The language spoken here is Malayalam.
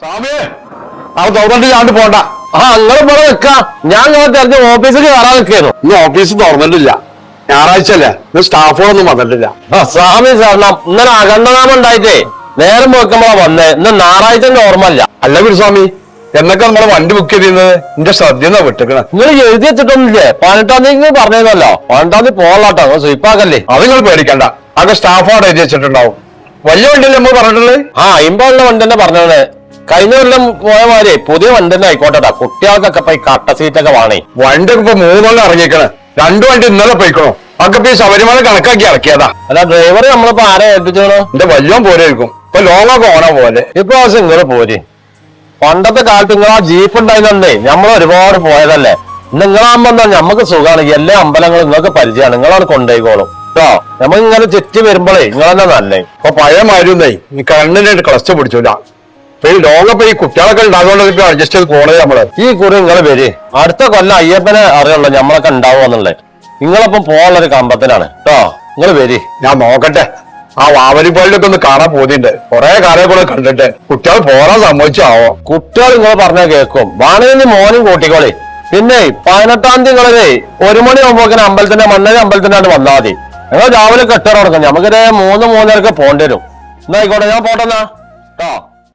സ്വാമിയെ ആ തുറന്നിട്ട് ഞാൻ പോണ്ട. നിങ്ങൾ ഇവിടെ നിൽക്കാം. ഞാൻ നിങ്ങളെ തെരഞ്ഞ ഓഫീസിൽ കയറാൻ നിൽക്കുന്നു. ഇന്ന് ഓഫീസ് തുറന്നിട്ടില്ല, ഞായറാഴ്ച അല്ലേ, ഇന്ന് സ്റ്റാഫുകളൊന്നും വന്നിട്ടില്ല. സ്വാമി സാറിന് ഇന്നലെ അഖണ്ഡനാമം ഉണ്ടായിട്ടേ നേരം വെക്കുമ്പോഴാ വന്നേ. ഇന്ന് ഞായറാഴ്ചന്റെ ഓർമ്മയില്ല. അല്ല ഗുരുസ്വാമി, എന്നൊക്കെ നമ്മളെ വണ്ടി ബുക്ക് ചെയ്തിരുന്നത് എന്റെ ശ്രദ്ധ വിട്ടിക്കണ. നിങ്ങൾ എഴുതി വെച്ചിട്ടൊന്നുമില്ലേ? 18-ാം തീയതി പറഞ്ഞല്ലോ. 18-ാം തീയതി പോകലാട്ടോ, നിങ്ങൾ സ്വീപ്പാക്കല്ലേ. അത് നിങ്ങൾ പേടിക്കണ്ട, അതൊക്കെ സ്റ്റാഫ് അവിടെ എഴുതി വെച്ചിട്ടുണ്ടാവും. വലിയ വണ്ടിയല്ലേ നമ്മൾ പറഞ്ഞിട്ടുള്ളത്? 50 വണ്ടി തന്നെ പറഞ്ഞത്. കഴിഞ്ഞ കൊല്ലം പോയ മാതിരി പുതിയ വണ്ടി തന്നെ ആയിക്കോട്ടെടാ. കുട്ടികൾക്കൊക്കെ ഇപ്പൊ ഈ കട്ട സീറ്റൊക്കെ വേണേ. വണ്ടിയൊക്കെ ഇപ്പൊ 3 കൊല്ലം ഇറങ്ങിക്കണേ. 2 വണ്ടി ഇന്നലെ പോയിക്കണോ. അതൊക്കെ ഇപ്പൊ ഈ ശബരിമല കണക്കാക്കി ഇറക്കിയതാ. അല്ല ഡ്രൈവർ നമ്മളിപ്പോ ആരെ ഏൽപ്പിച്ചോ? എന്റെ വല്യോൻ പോരായിരിക്കും. ഇപ്പൊ ലോങ്ങൊക്കെ ഓണ പോലെ. ഇപ്പൊ നിങ്ങള് പോര്. പണ്ടത്തെ കാലത്ത് നിങ്ങൾ ആ ജീപ്പ് ഉണ്ടായിരുന്നേ, നമ്മൾ ഒരുപാട് പോയതല്ലേ. നിങ്ങളാകുമ്പോ എന്താ ഞമ്മക്ക് സുഖമാണ്. എല്ലാ അമ്പലങ്ങളും നിങ്ങൾക്ക് പരിചയമാണ്. നിങ്ങളാണ് കൊണ്ടുപോയിക്കോളും കേട്ടോ. നമ്മൾ ഇങ്ങനെ ചുറ്റി വരുമ്പോഴേ നിങ്ങളെന്നാ നല്ലേ. ഇപ്പൊ പഴയ മാരുന്നേ ഈ കണ്ണിന് ക്ലച്ച് പിടിച്ചില്ല. ഇപ്പൊ ഈ ലോങ്ങപ്പോ ഈ കുട്ടികളൊക്കെ ഉണ്ടാകുകൊണ്ട് ഇപ്പൊ അഡ്ജസ്റ്റ് ചെയ്ത് പോണത് നമ്മള്. ഈ കുറി നിങ്ങൾ വര്. അടുത്ത കൊല്ലം അയ്യപ്പനെ അറിയുള്ളൂ നമ്മളൊക്കെ ഉണ്ടാവുമെന്നുള്ളേ. നിങ്ങളപ്പം പോകാനുള്ളൊരു കമ്പത്തിനാണ് കേട്ടോ. നിങ്ങൾ വരി. ഞാൻ നോക്കട്ടെ. ആ വാവരിപ്പാളിലൊക്കെ ഒന്ന് കാണാൻ പോതിണ്ട്. കുറെ കാലം കൂടെ കണ്ടിട്ട് കുട്ടികൾ പോരാൻ സമ്മതിച്ചാവോ. കുട്ടികൾ നിങ്ങൾ പറഞ്ഞാൽ കേൾക്കും. വാണെങ്കിൽ മോനും കൂട്ടിക്കോളി. പിന്നെ 18-ാം തീയതി നിങ്ങളെ 1 മണിയാകുമ്പോഴേക്കും അമ്പലത്തിന്റെ മണ്ണേരി അമ്പലത്തിനാണ് വന്നാൽ മതി. ഞങ്ങൾ രാവിലെ കെട്ടാൻ തുടങ്ങും. നമുക്കൊരു 3-3:30 പോകേണ്ടി വരും. എന്നായിക്കോട്ടെ, ഞാൻ പോട്ടെന്നാ കേട്ടോ.